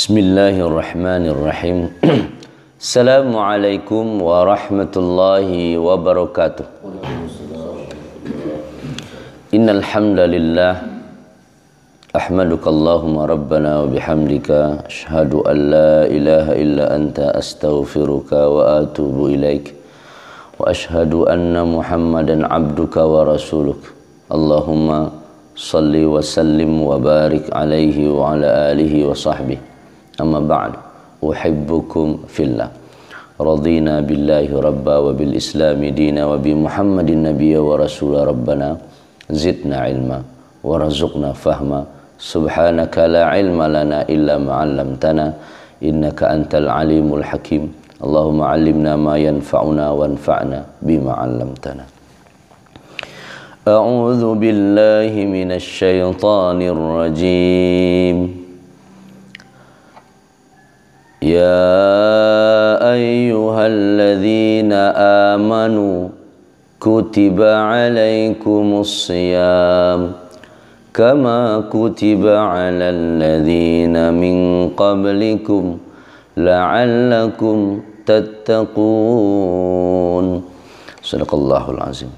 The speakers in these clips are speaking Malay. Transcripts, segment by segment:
Bismillahirrahmanirrahim. Assalamualaikum warahmatullahi wabarakatuh. Innal hamdalillah ahmaduka Allahumma rabbana wa bihamdika asyhadu an la ilaha illa anta astaghfiruka wa atubu ilaik wa asyhadu anna Muhammadan abduka wa rasuluk. Allahumma salli wa sallim wa barik alaihi wa ala alihi wa sahbihi. Amma ba'du, uhibbukum fillah. Radina billahi rabba wa bil islami dina wa bi Muhammadin nabiyya wa rasula rabbana zidna ilma wa razuqna fahma. Subhanaka la ilma lana illa ma 'allamtana innaka antal alimul hakim. Allahumma 'allimna ma yanfa'una wanfa'na bima 'allamtana. A'udzu billahi minasy syaithanir rajim. Ya ayyuhalladzina amanu kutiba alaikumus siyam kama kutiba alal ladzina min qablikum la'allakum tattaqun. Shadaqallahul azim.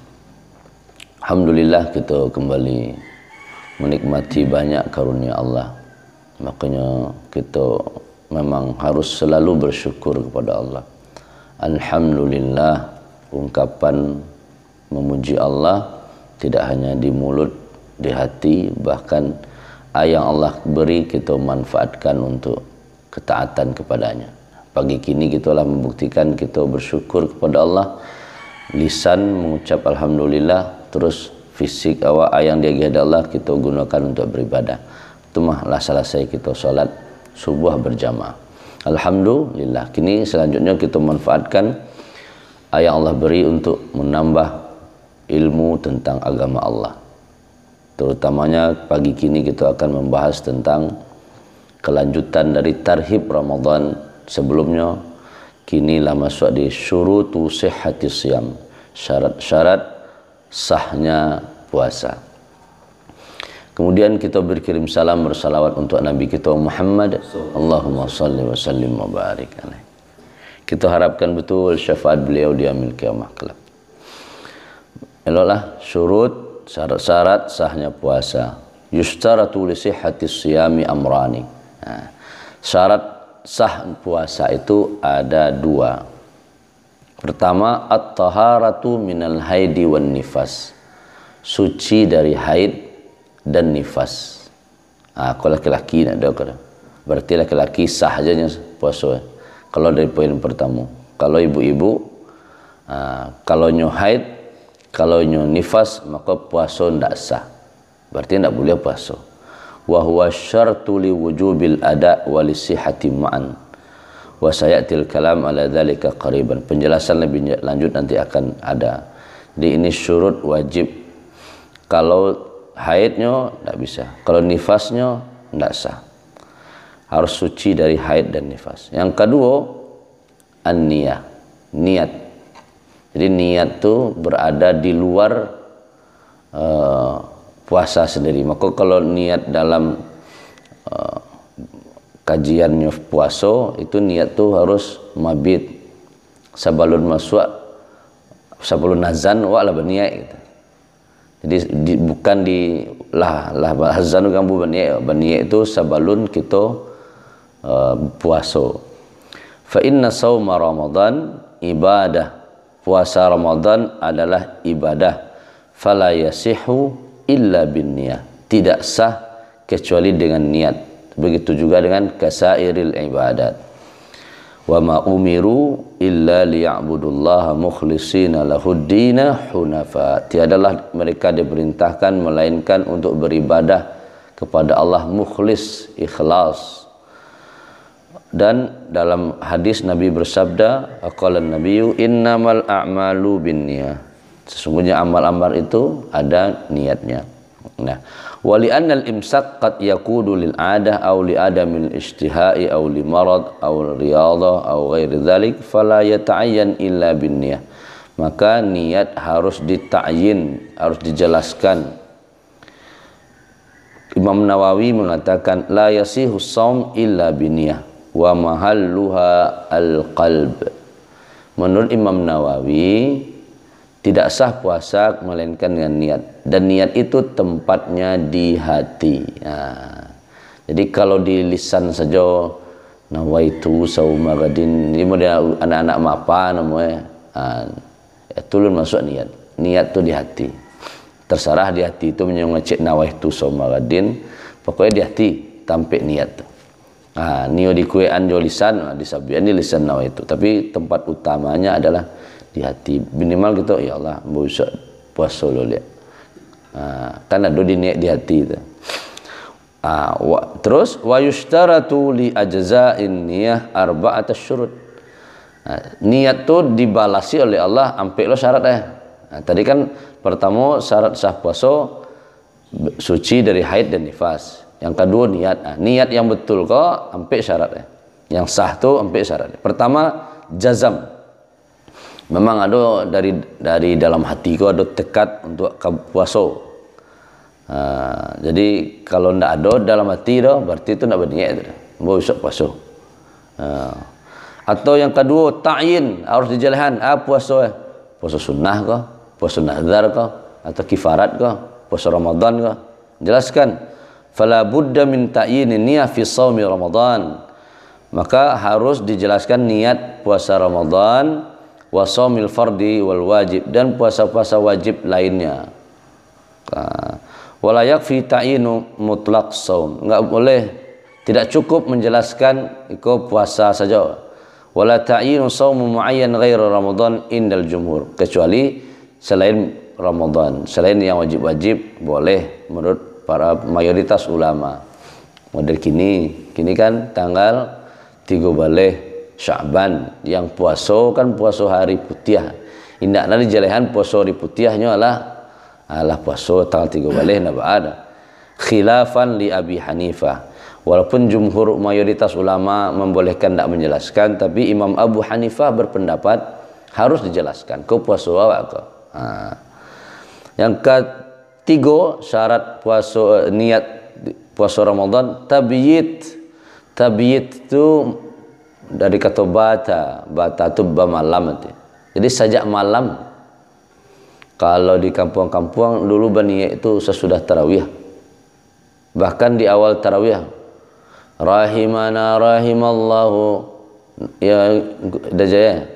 Alhamdulillah, kita kembali menikmati banyak karunia Allah. Makanya kita memang harus selalu bersyukur kepada Allah. Alhamdulillah, ungkapan memuji Allah tidak hanya di mulut, di hati, bahkan yang Allah beri kita manfaatkan untuk ketaatan kepadanya. Pagi kini kita telah membuktikan kita bersyukur kepada Allah. Lisan mengucap Alhamdulillah, terus fisik awak yang diagih Allah kita gunakan untuk beribadah. Itu mahlah selesai kita solat subuh berjamaah. Alhamdulillah. Kini selanjutnya kita manfaatkan yang Allah beri untuk menambah ilmu tentang agama Allah. Terutamanya pagi kini kita akan membahas tentang kelanjutan dari tarhib Ramadan sebelumnya. Kini lah masuk di syurutu sihhatis siyam, syarat-syarat sahnya puasa. Kemudian kita berkirim salam bersalawat untuk Nabi kita Muhammad. Allahumma salli wa sallim wa barik alaih. Kita harapkan betul syafaat beliau di yaumil qiyamah kelak. Eloklah syurut, syarat-syarat sahnya puasa. Yustaratu li sihhatis siyami amrani. Syarat sah puasa itu ada dua. Pertama, at-taharatu minal haidi wan nifas. Suci dari haid dan nifas. Kalau laki-laki nak ada kata, berarti laki-laki sah saja puasa. Kalau dari poin pertama, kalau ibu-ibu, kalau nyo haid, kalau nyo nifas, maka puasa ndak sah. Berarti ndak boleh puasa. Wa huwa syartu li wujubil ada wa li sihhati ma'an. Wa sayatil kalam ala dzalika qariban. Penjelasan lebih lanjut nanti akan ada. Jadi ini syurut wajib. Kalau haidnya tidak bisa, kalau nifasnya tidak sah. Harus suci dari haid dan nifas. Yang kedua, an-niyah, niat. Jadi niat itu berada di luar puasa sendiri. Maka kalau niat dalam kajiannya puasa, itu niat tuh harus mabit sabalun masuk, sabalun nazan wa'ala berniat gitu. Jadi bukan di lah hazanu gambu berniat itu sabalun kita puasa. Fa inna sauma Ramadan ibadah. Puasa Ramadan adalah ibadah. Fala yasihu illa bin niyah. Tidak sah kecuali dengan niat. Begitu juga dengan kasairil ibadat. Wa ma umiru illa liya'budullaha mukhlishina lahuddina hunafa. Tiadalah mereka diperintahkan melainkan untuk beribadah kepada Allah mukhlis, ikhlas. Dan dalam hadis Nabi bersabda, aqalan nabiyyu innamal a'malu binniyah. Sesungguhnya amal-amal itu ada niatnya. Nah, wali annal imsak qad yaqudu lil adah aw li adamil ijtihai aw li marad aw riyadah aw ghairi dzalik fala yata'ayyan illa bin niyah. Maka niat harus dita'yin, harus dijelaskan Imam Nawawi mengatakan la yasihu shaum illa biniyah wa mahalluha al-qalb. Menurut Imam Nawawi tidak sah puasa melainkan dengan niat, dan niat itu tempatnya di hati. Jadi kalau di lisan saja nawaitu sauma gadin, ini model anak-anak mapa namanya, tulun masuk niat. Niat itu di hati. Terserah di hati itu menyongecek nawaitu sauma gadin, pokoknya di hati tampik niat. Nio di kuean jo lisan, disabian di lisan nawaitu, tapi tempat utamanya adalah di hati. Minimal gitu, ya Allah mau bisa puasa lo lihat. Kan ada di niat di hati itu. Terus wa yushtaratu li ajza'in niyah arba'at asyurut. Niat tuh dibalasi oleh Allah sampai lo syarat tadi kan pertama syarat sah puasa suci dari haid dan nifas. Yang kedua niat. Niat yang betul kok sampai syaratnya. Yang sah tuh sampai syaratnya. Pertama jazam. Memang ada dari dalam hati kok ada tekad untuk puasa. Jadi kalau ndak ada dalam hati dah, berarti itu ndak berniat itu. Mau besok puasa. Atau yang kedua ta'yin, harus dijelaskan puasa. Puasa sunnah kah? Puasa nazar kah? Atau kifarat kah? Puasa Ramadan kah? Jelaskan. Fala budda min ta'yinin niyah fi shaumi Ramadan. Maka harus dijelaskan niat puasa Ramadan wa shaumil fardi wal wajib, dan puasa-puasa wajib lainnya. Wala yakfi ta'yinu mutlaq shaum. Enggak boleh, tidak cukup menjelaskan itu puasa saja. Wala ta'yinu shaum muayyan ghairi Ramadan indal jumhur, kecuali selain Ramadan, selain yang wajib-wajib boleh menurut para mayoritas ulama. Model kini kan tanggal 3 baleh Sya'ban, yang puasa kan puasa hari putih. Indakna dijelehan puasa hari putihnya alah puasa tanggal 3 baleh napa ada. Khilafan li Abi Hanifah. Walaupun jumhur mayoritas ulama membolehkan tidak menjelaskan, tapi Imam Abu Hanifah berpendapat harus dijelaskan ke puasa awak ke. Yang ketiga syarat puasa, niat puasa Ramadan tabyit. Tabyit itu dari kata bata itu malam itu. Jadi sejak malam. Kalau di kampung-kampung dulu berniat itu sesudah tarawih. Bahkan di awal tarawih, rahimana rahimallahu ya dajaya.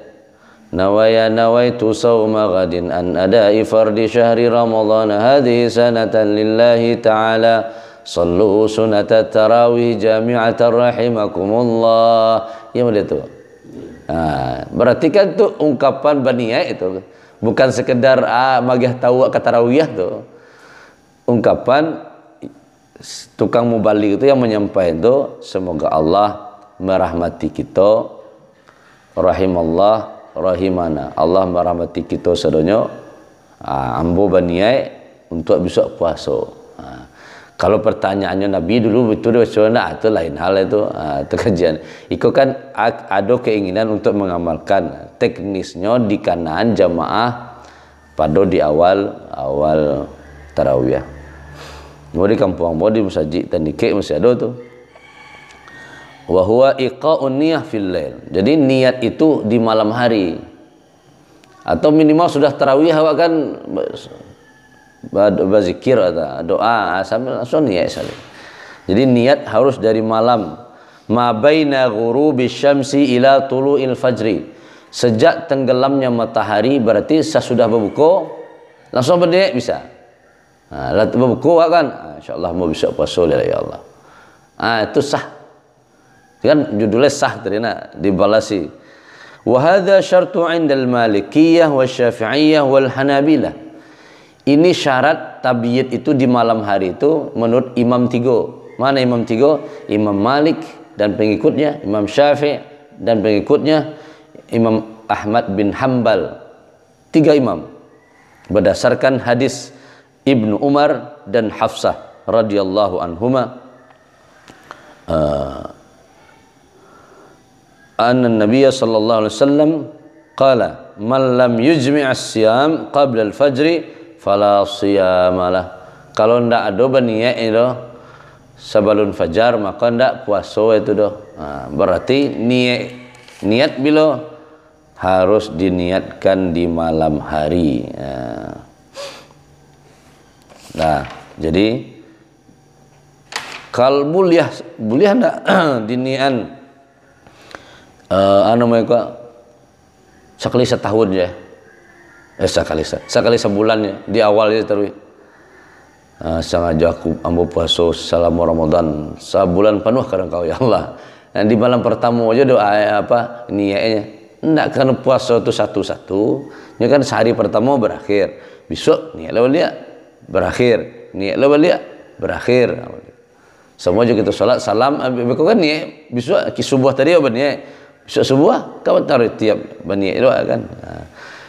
Nawaitu sawma ghadin an ada'i fardi syahri Ramadan hadhihi sanatan lillahi ta'ala sallu sunata tarawih jami'atan rahimakumullah. Ya boleh tu. Berarti kan tu ungkapan berniat itu, bukan sekedar magih tahu ke tarawih tu. Ungkapan tukang mubalik itu yang menyampaikan itu, semoga Allah merahmati kita, rahimallah rahimana, Allah merahmati kita sedonya. Ambo berniat untuk besok puasa. Kalau pertanyaannya Nabi dulu betul macam mana, itu lain hal itu, itu kajian. Itu kan ada keinginan untuk mengamalkan teknisnya di kanan jamaah pada di awal tarawih. Mau di kampung, mau di masjid tandike masih ada tu. Wa huwa iqa'un niyah fil lail. Jadi niat itu di malam hari. Atau minimal sudah tarawih awak kan berzikir atau doa sambil langsung niat sekali. Jadi niat harus dari malam. Ma baina ghurubi syamsi ila tulu'il fajri. Sejak tenggelamnya matahari berarti sesudah berbuka langsung berniat bisa. Berbuka kan, insyaallah mau bisa puasa ya Allah. Itu sah. Kan judulnya sah terina dibalasi. Wa hadza syartu 'inda al-Malikiyah wasy-Syafi'iyah wal Hanabilah. Ini syarat tabyid itu di malam hari itu menurut Imam tiga. Mana Imam tiga? Imam Malik dan pengikutnya, Imam Syafi'i dan pengikutnya, Imam Ahmad bin Hanbal. 3 imam. Berdasarkan hadis Ibnu Umar dan Hafsah radhiyallahu anhuma, anna Nabiy sallallahu alaihi wasallam qala man lam yujmi' as-siyam qabla al-fajr fala siyamalah. Kalau ndak ada berniat itu sebelum fajar maka ndak puasa itu doh. Berarti niat bila harus diniatkan di malam hari. Nah, jadi kalau boleh ndak dinian mereka sekali setahun ya. Sekali sebulan ya di awal itu terus. Sengaja aku ambil puasa selama Ramadan sebulan penuh karena kau ya Allah. Dan di malam pertama aja doa niatnya. Enggak kan puasa itu satu-satu. Ini kan sehari pertama berakhir. Besok niat lawan dia berakhir. Niat lawan dia berakhir. Semua juga kita salat salam begitu kan niat besok subuh tadi apa niat. Besok subuh kau taruh tiap niat doa kan.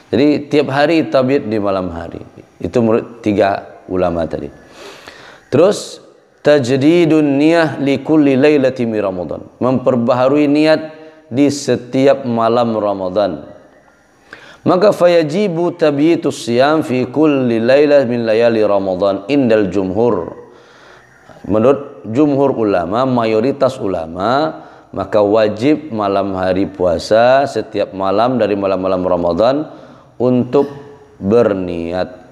Jadi tiap hari tabiat di malam hari. Itu menurut 3 ulama tadi. Terus tajdidun niyah li kulli lailati min Ramadan. Memperbaharui niat di setiap malam Ramadan. Maka fayajibu tabyitus siyam fi kulli lailah min layali Ramadan indal jumhur. Menurut jumhur ulama, mayoritas ulama, maka wajib malam hari puasa setiap malam dari malam-malam Ramadan untuk berniat.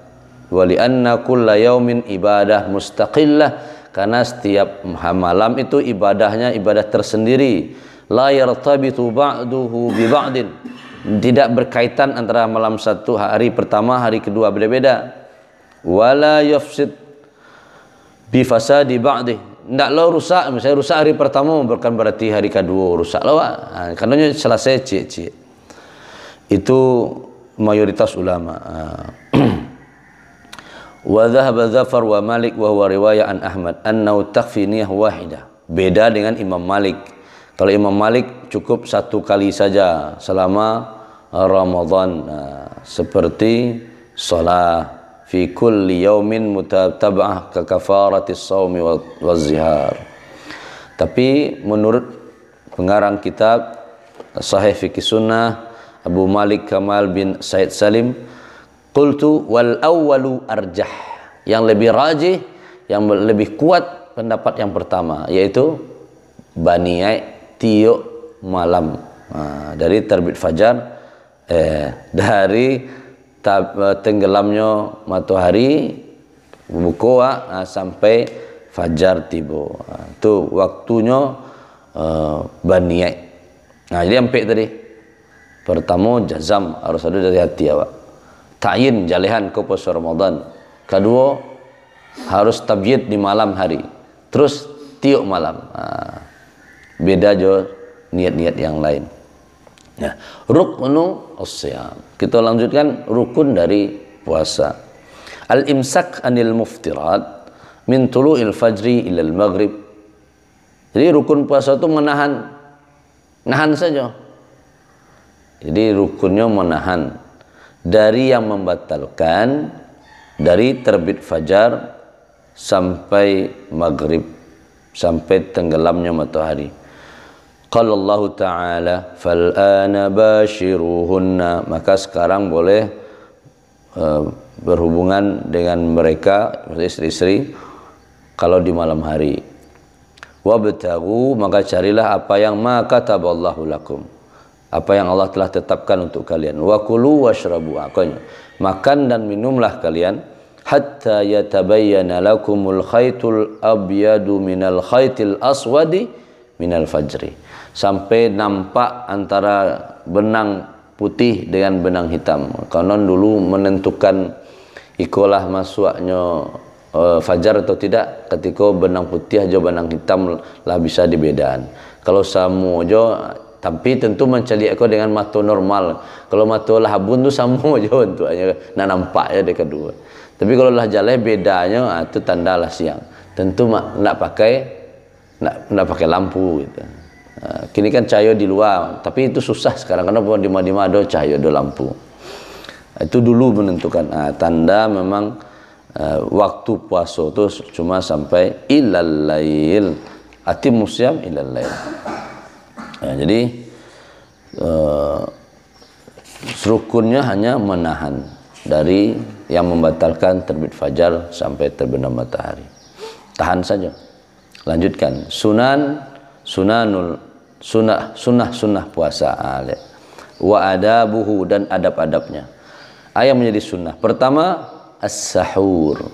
Wali anna kulla yaumin ibadah mustaqillah, karena setiap malam itu ibadahnya ibadah tersendiri. La yartabitu ba'duhu bi ba'din, tidak berkaitan antara malam satu hari pertama hari kedua beda-beda. Wala yufsid bi fasadi ba'dih, ndaklah rusak. Misalnya rusak hari pertama bukan berarti hari kedua rusak lah. Karena selesai cik. Itu mayoritas ulama. Wa dhahaba Zafar wa Malik wa huwa riwayah an Ahmad annahu takfi niyah wahidah. Beda dengan Imam Malik. Kalau Imam Malik cukup 1 kali saja selama Ramadan, seperti shalah fi kulli yaumin mutataba'ah ka kafaratis shaumi wa zihar. Tapi menurut pengarang kitab Sahih Fikih Sunnah Abu Malik Kamal bin Said Salim, qultu wal awwalu arjah, yang lebih rajih, yang lebih kuat pendapat yang pertama, yaitu baniai tiuk malam, dari terbit fajar dari tenggelamnya matahari buka sampai fajar tiba, itu waktunya baniai. Jadi sampai tadi pertama jazam harus ada dari hati awak, ta'yin jalihan ke puasa Ramadan. Kedua harus tabyid di malam hari. Terus tiuk malam. Beda jo niat-niat yang lain. Ya, ruknu as-siyam. Kita lanjutkan rukun dari puasa. Al-imsak anil muftirat min tulu'il fajri ilal maghrib. Jadi rukun puasa itu menahan saja. Jadi rukunnya menahan dari yang membatalkan dari terbit fajar sampai maghrib, sampai tenggelamnya matahari. Qala Allah Ta'ala fal'ana bashiruhunna, maka sekarang boleh berhubungan dengan mereka, istri-istri, kalau di malam hari. Wabtaghu, maka carilah apa yang maka kataballahu lakum, apa yang Allah telah tetapkan untuk kalian. Wa kulu washrabu, makan dan minumlah kalian hatta yatabayyana lakumul khaytul abyadu minal khaytil aswadi minal fajri, sampai nampak antara benang putih dengan benang hitam. Konon dulu menentukan ikolah masuknya fajar atau tidak ketika benang putih aja benang hitam lah bisa dibedakan. Kalau sama aja, tapi tentu mencari ekor dengan mata normal. Kalau mata lah habun tu sama aja untuk hanya nak nampak ya dia kedua. Tapi kalau lah jalan bedanya itu tanda lah siang. Tentu nak pakai lampu gitu. Kini kan cahaya di luar, tapi itu susah sekarang karena di mana ada cahaya ada lampu. Itu dulu menentukan tanda memang waktu puasa itu cuma sampai ilal lail, atimus syam ilal lail. Jadi rukunnya hanya menahan dari yang membatalkan terbit fajar sampai terbenam matahari. Tahan saja. Lanjutkan. Sunnah puasa. Wa adabuhu, dan adab-adabnya. Yang menjadi sunnah. Pertama, as-sahur.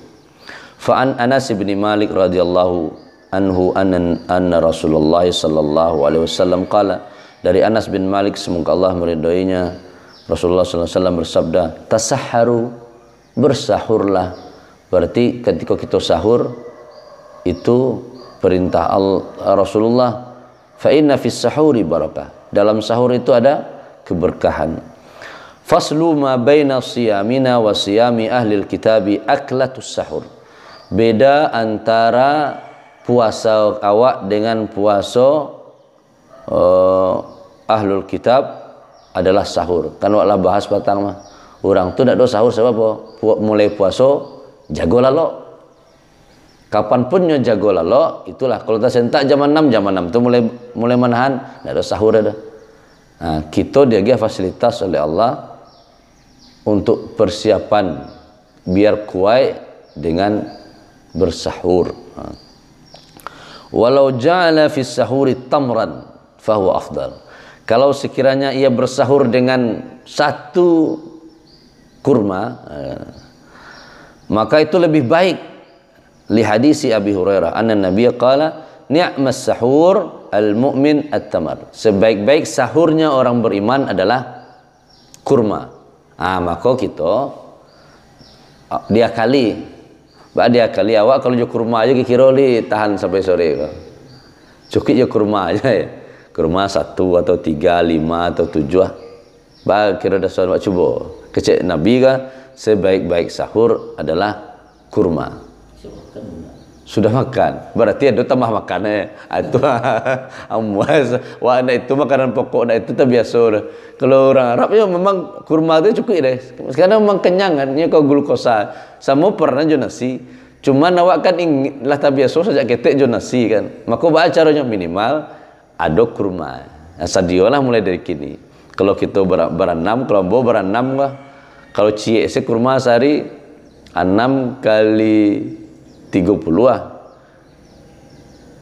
Fa'an Anas bin Malik radhiyallahu anhu anna Rasulullah sallallahu alaihi wasallam qala, dari Anas bin Malik semoga Allah meridhoinya, Rasulullah sallallahu alaihi wasallam bersabda, tasahharu, bersahurlah. Berarti ketika kita sahur itu perintah Rasulullah, fa inna fis sahuri barakah, dalam sahur itu ada keberkahan. Faslu ma baina siyamina wa siyami ahlil kitabi aklatus sahur. Beda antara puasa awak dengan puasa ahlul kitab adalah sahur. Kan awaklah bahas patang mah. Orang tu nak do sahur sebab apa? Mulai puasa jago lalok. Kapanpun nyo jago lalok, itulah kalau tak sentak jam 6 tu mulai menahan, nak do sahur dah. Nah, kita dia fasilitas oleh Allah untuk persiapan biar kuat dengan bersahur. Walau ja'ala fis sahuri tamran fahuwa afdal. Kalau sekiranya ia bersahur dengan satu kurma, maka itu lebih baik. Li hadisi Abi Hurairah anna Nabiy qala ni'mas sahur al-mu'min at-tamar. Sebaik-baik sahurnya orang beriman adalah kurma. Maka kita dia kali awak kalau jo kurma aja kira li tahan sampai sore. Cukup je kurma aja ya. Kurma 1 atau 3, 5 atau 7. Kira dah soal cuba. Kecek Nabi kan sebaik-baik sahur adalah kurma. Sudah makan, berarti ada tambah makan itu amuas. Wah, itu makanan pokok, itu terbiasa. Kalau orang Arab ya memang kurma itu cukup deh. Sekarang memang kenyang kan, kau glukosa. Sama pernah jo nasi. Cuma awak kan ingin lah terbiasa sejak ketek jo nasi kan. Maka baca caranya minimal ada kurma. Sadiolah mulai dari kini. Kalau kita berenam, kelompok berenam lah. Kalau cie kurma sehari 6 kali 30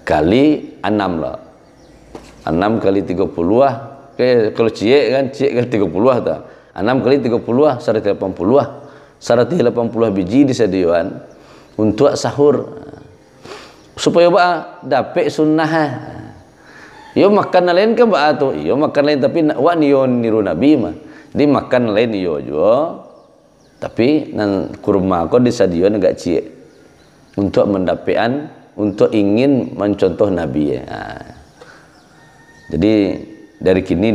kali 6 lah. 6 kali 30 lah. Kalau cie kali 30 tak. 6 kali 30 180 biji disediakan untuk sahur. Supaya dapat sunnah. Yo makan lain kan tu. Yo makan lain tapi wak niru Nabi mah. Di makan lain yo juga. Tapi kurma kau disediakan agak cie. Untuk mendapatkan, untuk ingin mencontoh Nabi ya. Jadi dari kini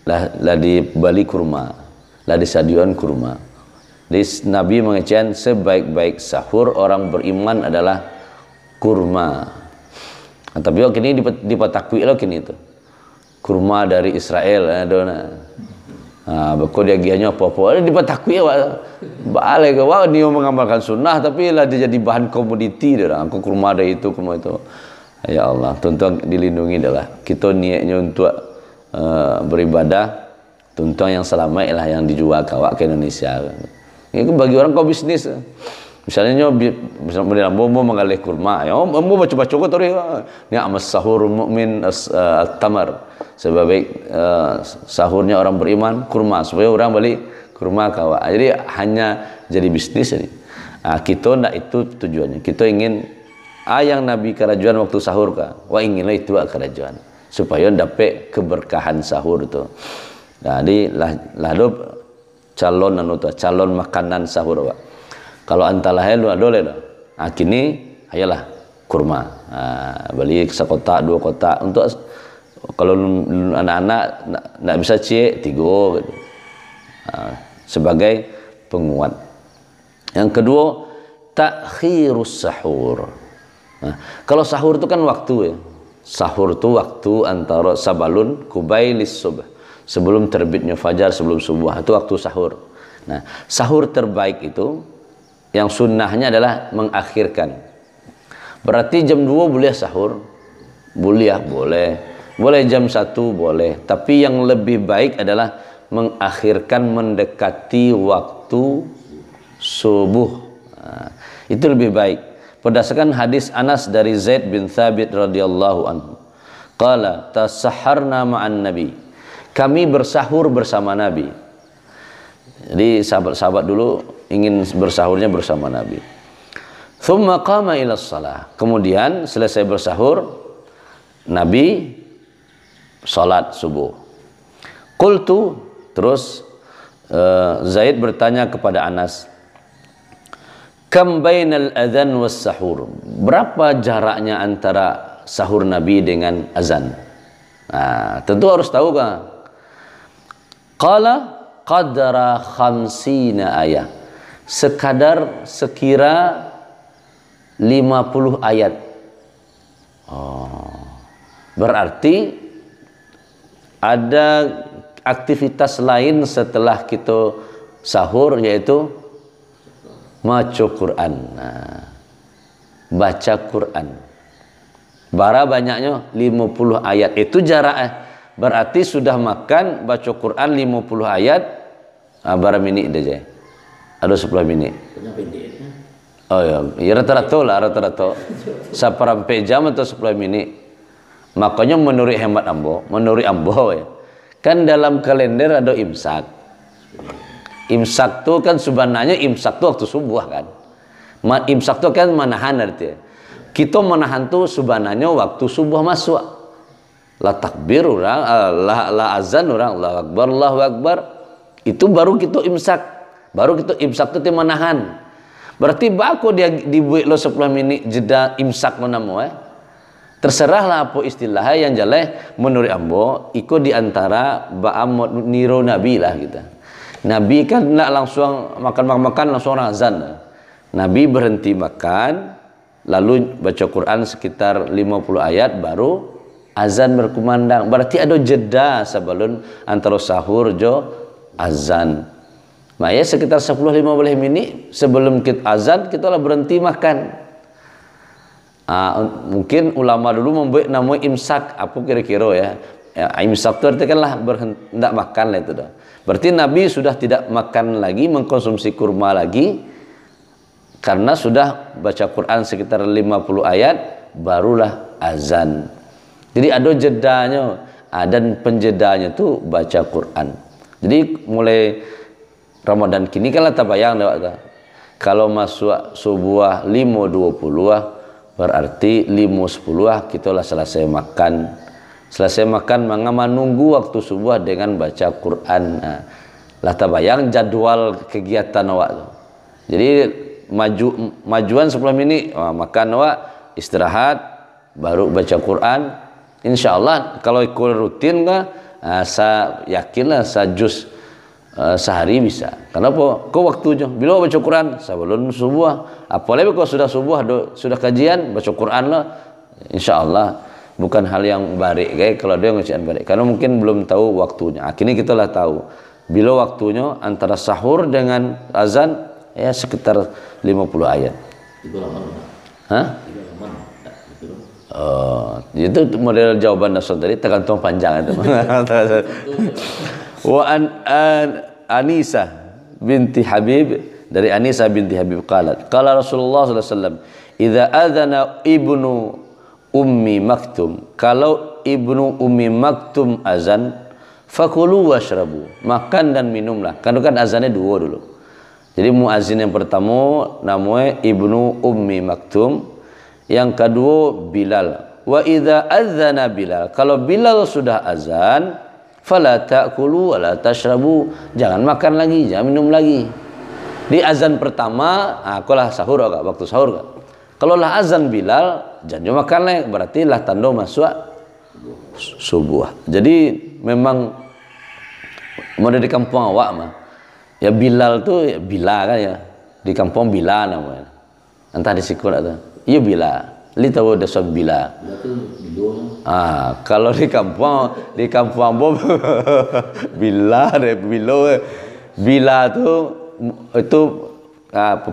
lah dibali kurma, lah disadian kurma. Jadi Nabi mengatakan sebaik-baik sahur orang beriman adalah kurma. Tapi kini dipatakui lah kini itu. Kurma dari Israel bako dia gianya apa-apa dipatakui balik ke dia mengamalkan sunnah tapi lah dia jadi bahan komoditi dia aku kurma ada itu kurma itu. Ya Allah, tuan-tuan dilindungi adalah kita niatnya untuk beribadah, tuan-tuan yang selamat lah yang dijual kawak ke Indonesia. Ini bagi orang kau bisnis. Misalnya mau mengalih kurma, ya mau baca-baca kau tahu ni amas sahur mukmin tamar. Sebaik sahurnya orang beriman kurma, supaya orang balik kurma kawak. Jadi hanya jadi bisnis jadi. Kita nak itu tujuannya. Kita ingin yang Nabi kerajuan waktu sahur ka. Wah inginlah itu kerajuan supaya dapat keberkahan sahur itu. Jadi lah calon makanan sahur Pak. Kalau antara lu adole dah. Kini ayolah kurma. Beli sekotak 2 kotak untuk kalau anak-anak nak bisa cek 3 gitu. Sebagai penguat. Yang kedua, takhirus sahur. Kalau sahur itu kan waktu ya. Sahur itu waktu antara sabalun kubailis subh. Sebelum terbitnya fajar, sebelum subuh, itu waktu sahur. Nah, sahur terbaik itu yang sunnahnya adalah mengakhirkan. Berarti jam 2 boleh sahur? Boleh. Boleh jam 1 boleh, tapi yang lebih baik adalah mengakhirkan mendekati waktu subuh. Itu lebih baik. berdasarkan hadis Anas dari Zaid bin Thabit radhiyallahu anhu. Qala tasahharna ma'an nabi. Kami bersahur bersama Nabi. Jadi sahabat-sahabat dulu ingin bersahurnya bersama Nabi. Thumma qama ila shalah. Kemudian selesai bersahur, Nabi salat subuh. Qultu, terus Zaid bertanya kepada Anas, kam bainal adzan was sahur? Berapa jaraknya antara sahur Nabi dengan azan? Nah, tentu harus tahu kan? Qala qadra khamsina ayat. Sekira 50 ayat. Berarti ada aktivitas lain setelah kita sahur, yaitu maca Quran. Nah, baca Quran. Bara banyaknya 50 ayat. Itu jarak. Berarti sudah makan baca Quran 50 ayat. Bara minit aja. Ada 10 minit. Oh ya, rata-rata lah, rata-rata. Seperempat jam atau 10 minit. Makanya menurut hemat ambo, ya, kan dalam kalender ada imsak. Imsak tuh kan sebenarnya imsak tuh waktu subuh kan. Imsak tuh kan menahan artinya. Kita menahan tuh sebenarnya waktu subuh masuk. La takbir orang, la azan orang, Allahu Akbar. Itu baru kita imsak. Baru kita imsak tuh menahan. Berarti baku dia dibuat lo 10 menit jeda imsak lo namo Terserahlah apa istilahnya, yang jelas menurut ambo ikut diantara ba'amot niro Nabi lah kita. Nabi kan nak langsung makan langsung azan. Nabi berhenti makan lalu baca Quran sekitar 50 ayat baru azan berkumandang. Berarti ada jeda sebelum antara sahur jo azan. Makanya sekitar 10-15 menit sebelum kita azan kita lah berhenti makan. Mungkin ulama dulu membuat nama imsak. Apa kira-kira ya? Imsak itu artinya kan lah tidak makan lah itu dah. Berarti Nabi sudah tidak makan lagi, mengkonsumsi kurma lagi, karena sudah baca Quran sekitar 50 ayat barulah azan. Jadi ada jedanya, dan penjedanya itu baca Quran. Jadi mulai Ramadan kini kan lah tabayang kalau masuk subuh 5.20 berarti 5.10 kita lah selesai makan. Selesai makan menunggu waktu subuh dengan baca Quran. Nah, lah tabayang jadwal kegiatan awak tu. Jadi majuan 10 menit makan awak, istirahat, baru baca Quran. Insyaallah kalau ikut rutin kan, saya yakinlah sajus sehari bisa. Kenapa? Kau waktunya bila baca Quran sebelum subuh. Apalagi kalau sudah subuh sudah kajian baca Quran lah. Insyaallah bukan hal yang baik kayak kalau dia ngajian baik. Karena mungkin belum tahu waktunya. Akhirnya kita lah tahu bila waktunya antara sahur dengan azan ya sekitar 50 ayat. Itu lama. Hah? Itu model jawaban Nasr tadi tergantung panjang itu. Wa Anisa binti Habib, dari Anisa binti Habib qalat qala Rasulullah sallallahu alaihi wasallam idza adzana ibnu ummi maktum, kalau ibnu ummi maktum azan fakulu washrabu, makan dan minumlah. Kan azannya dua dulu. Jadi muazin yang pertama namanya ibnu ummi maktum, yang kedua Bilal. Wa idza adzana Bilal, kalau Bilal sudah azan fala ta'kulu wala tashrabu, jangan makan lagi, jangan minum lagi. Di azan pertama, akulah sahur agak waktu sahur kan. Kalau lah azan Bilal, jangan makan lagi, berarti lah tanda masuk subuh. Jadi memang model di kampung awak mah. Ya Bilal tuh ya Bila kan ya. Di kampung Bila namanya. Entah di Sikun atau. Iya Bila. Li tahu dah soal Bila. Kalau di kampung Bob Bila deh Bila itu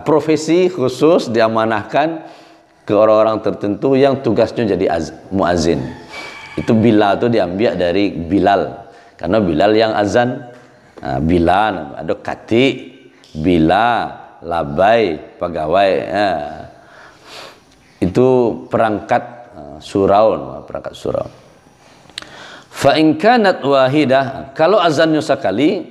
profesi khusus diamanahkan ke orang-orang tertentu yang tugasnya jadi muazin. Itu Bila itu diambil dari Bilal, karena Bilal yang azan. Bila ada kati, Bila, labai, pegawai. Itu perangkat surau, perangkat surau. Fa in kanat wahidah, kalau azannya sekali,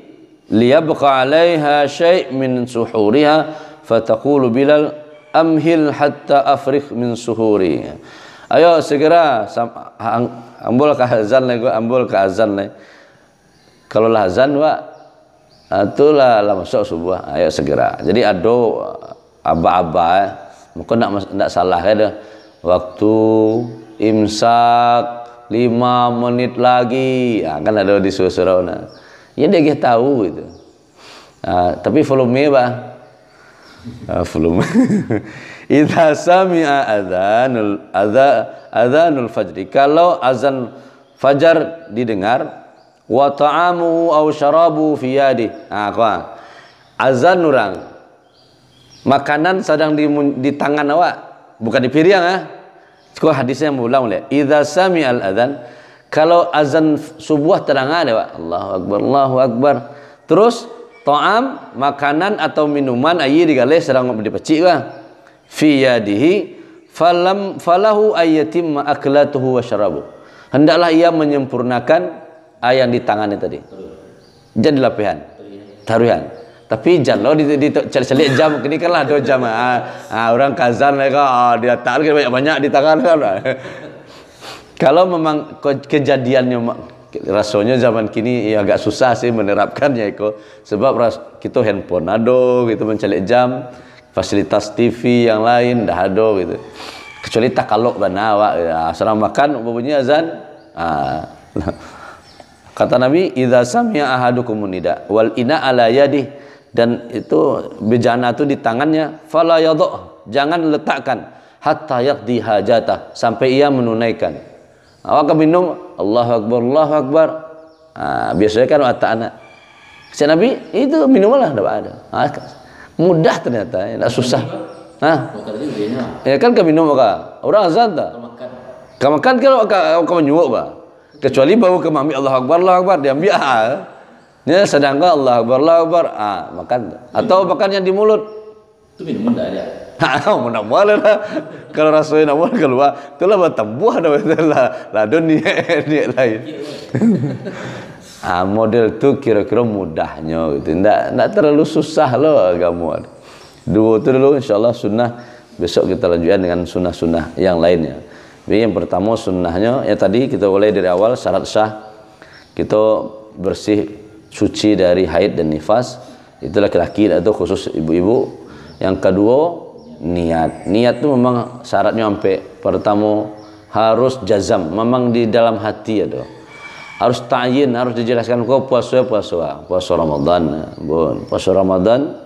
liyabqa 'alaiha syai' min suhuriha fataqulu Bilal amhil hatta afriq min suhuri. Ayo segera ambul ke azan lah, ambul ke azan lah. Kalau lah azan wa itulah lah masuk subuh. Ayo segera. Jadi ado aba-aba mungkin nak salah ada waktu imsak 5 menit lagi. Kan ada di surau nah. Ya dia tahu itu. Tapi volume bah. Volume. Idza sami'a adzanul fajri, kalau azan fajar didengar, wa ta'amu aw syarabu fi yadi. Azan orang, makanan sedang di tangan awak, bukan di piring Kau hadisnya mengulang oleh idza sami'al adzan, kalau azan subuh terdengar awak, Allahu akbar, Allahu akbar. Terus ta'am, makanan atau minuman ayi digales sedang dipecik fi yadihi falahu ayyatimma aklatuhu wa syarabu. Hendaklah ia menyempurnakan yang di tangannya tadi. Jadi lapihan. Taruhan. Tapi jangan dicari jam, ini kan lah 2 jam. Orang kazan mereka dia tak banyak di tangan kan. Kalau memang kejadiannya rasanya zaman kini agak susah sih menerapkannya itu, sebab kita handphone ado gitu mencari jam, fasilitas TV yang lain dah ada gitu. Kecuali takaluk banawa asal makan bunyi azan. Kata Nabi, idza sami'a ahadukum nida wal ina ala yadi, dan itu bejana itu di tangannya, fala yadh, jangan letakkan hatta yaqdi hajatah, sampai ia menunaikan. Awak minum Allahu akbar, Allahu akbar. Biasanya kan kata anak. Kata Nabi, itu minumlah enggak ada. Mudah ternyata, enggak susah. Ya kan kau minum maka orang azan tak? Kau makan kalau kau menyuap bah. Kecuali bau ke mami Allahu akbar, Allahu akbar diambil ya sedangkan Allahu akbar, Allahu akbar makan. Atau makan yang di mulut. Itu minuman tak ada. Mana boleh lah. Kalau rasanya nak boleh keluar, itulah bertembuh lah dunia lain. Model tu kira-kira mudahnya gitu. Tidak terlalu susah loh agama. Dua tu dulu insyaallah sunnah. Besok kita lanjutkan dengan sunnah-sunnah yang lainnya. Jadi yang pertama sunnahnya ya tadi kita mulai dari awal syarat sah kita bersih suci dari haid dan nifas, itu laki-laki atau khusus ibu-ibu. Yang kedua niat. Niat itu memang syaratnya sampai pertama harus jazam, memang di dalam hati ada. Harus ta'yin, harus dijelaskan kau puasa Ramadan, puasa Ramadan.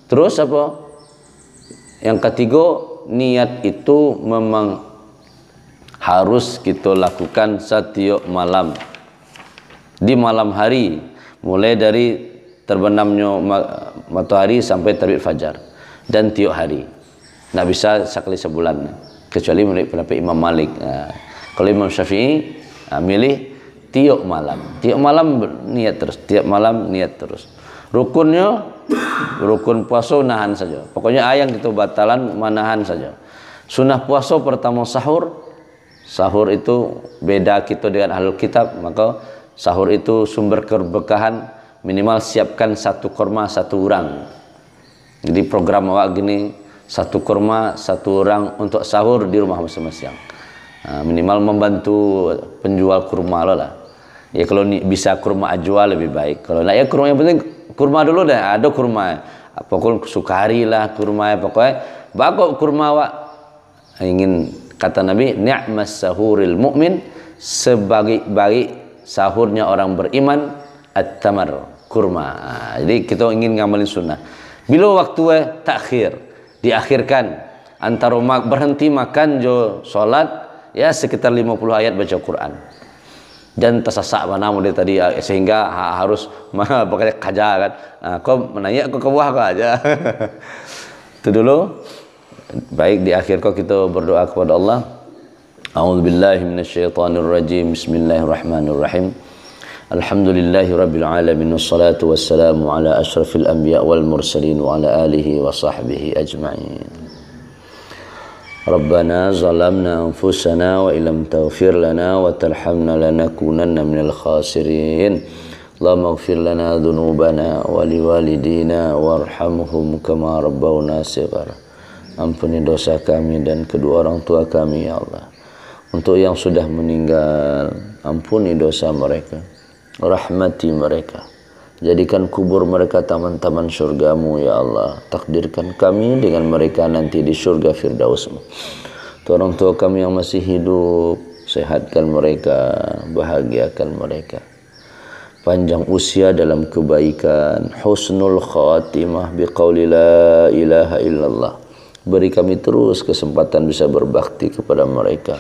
Terus apa? Yang ketiga, niat itu memang harus kita lakukan setiap malam. Di malam hari, mulai dari terbenamnya matahari sampai terbit fajar, dan tiap hari. Tidak bisa sekali sebulan, kecuali menurut pendapat Imam Malik. Kalau Imam Syafi'i milih tiap malam. Tiap malam niat terus, tiap malam niat terus. Rukunnya, rukun puasa nahan saja. Pokoknya ayang kita batalan manahan saja. Sunnah puasa pertama sahur. Sahur itu beda kita dengan ahlul kitab, maka sahur itu sumber keberkahan. Minimal siapkan 1 kurma 1 orang. Jadi program awak gini, 1 kurma 1 orang untuk sahur di rumah masing-masing. Minimal membantu penjual kurma lah. Ya kalau bisa kurma ajwa lebih baik. Kalau nak ya kurma, yang penting kurma dulu dah. Ada kurma, pokoknya sukari lah kurma, pokoknya bakok kurma awak. Ingin kata Nabi, ni'mas sahuril mu'min, sebaik-baik sahurnya orang beriman at-tamar, kurma. Jadi kita ingin ngamalin sunnah. Bila waktu takhir, diakhirkan antara berhenti makan jo salat ya sekitar 50 ayat baca Quran. Dan tersasak mana model tadi sehingga harus pakai kaja kan. Kau menanya kau ke bawah kau aja. Itu dulu. Baik, di akhir kau kita berdoa kepada Allah. A'udzubillahi minasyaitonirrajim. Bismillahirrahmanirrahim. Alhamdulillahirabbil alamin, wassalatu wassalamu ala asyrafil anbiya wal mursalin wa ala alihi wa sahbihi ajma'in. Rabbana zalamna anfusana wa illam taghfir lana wa tarhamna lanakunanna minal khasirin. Allahumma ighfir lana dhunubana wa liwalidina warhamhum kama rabbawna shighara. Ampuni dosa kami dan kedua orang tua kami ya Allah. Untuk yang sudah meninggal, ampuni dosa mereka, rahmati mereka. Jadikan kubur mereka taman-taman surgamu ya Allah. Takdirkan kami dengan mereka nanti di surga Firdausmu. Untuk orang tua kami yang masih hidup, sehatkan mereka, bahagiakan mereka. Panjang usia dalam kebaikan, husnul khatimah biqauli la ilaha illallah. Beri kami terus kesempatan bisa berbakti kepada mereka.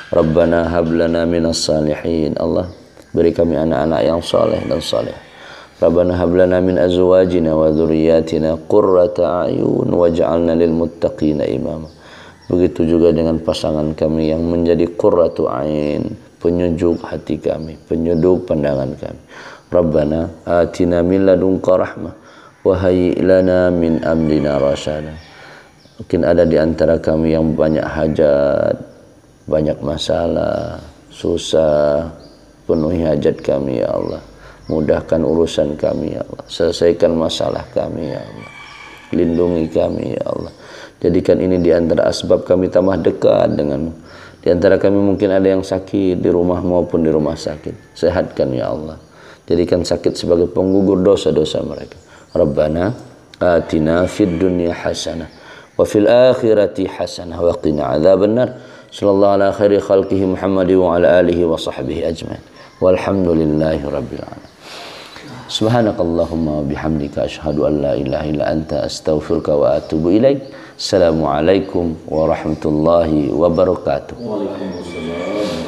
Rabbana hablana minas salihin. Allah, beri kami anak-anak yang saleh dan saleh. Rabbana hablana min azwajina wa dzurriyyatina qurrata a'yun waj'alna lil muttaqina imama. Begitu juga dengan pasangan kami yang menjadi qurratu a'in, penyejuk hati kami, penyejuk pandangan kami. Rabbana atina min ladunka rahmah wa hayyi lana min amrina rasyada. Mungkin ada di antara kami yang banyak hajat, banyak masalah, susah, penuhi hajat kami ya Allah. Mudahkan urusan kami ya Allah. Selesaikan masalah kami ya Allah. Lindungi kami ya Allah. Jadikan ini di antara asbab kami tambah dekat denganmu. Di antara kami mungkin ada yang sakit di rumah maupun di rumah sakit. Sehatkan ya Allah. Jadikan sakit sebagai penggugur dosa-dosa mereka. Rabbana atina fid dunya hasanah wa fil akhirati hasanah wa qina adzabannar. Sallallahu ala khairi khalqihi Muhammad wa ala alihi wa sahbihi ajmain. Walhamdulillahi rabbil alamin. Subhanakallahumma bihamdika asyhadu an la ilaha illa anta astaghfiruka wa atubu ilaik. Assalamualaikum warahmatullahi wabarakatuh. Waalaikumsalam.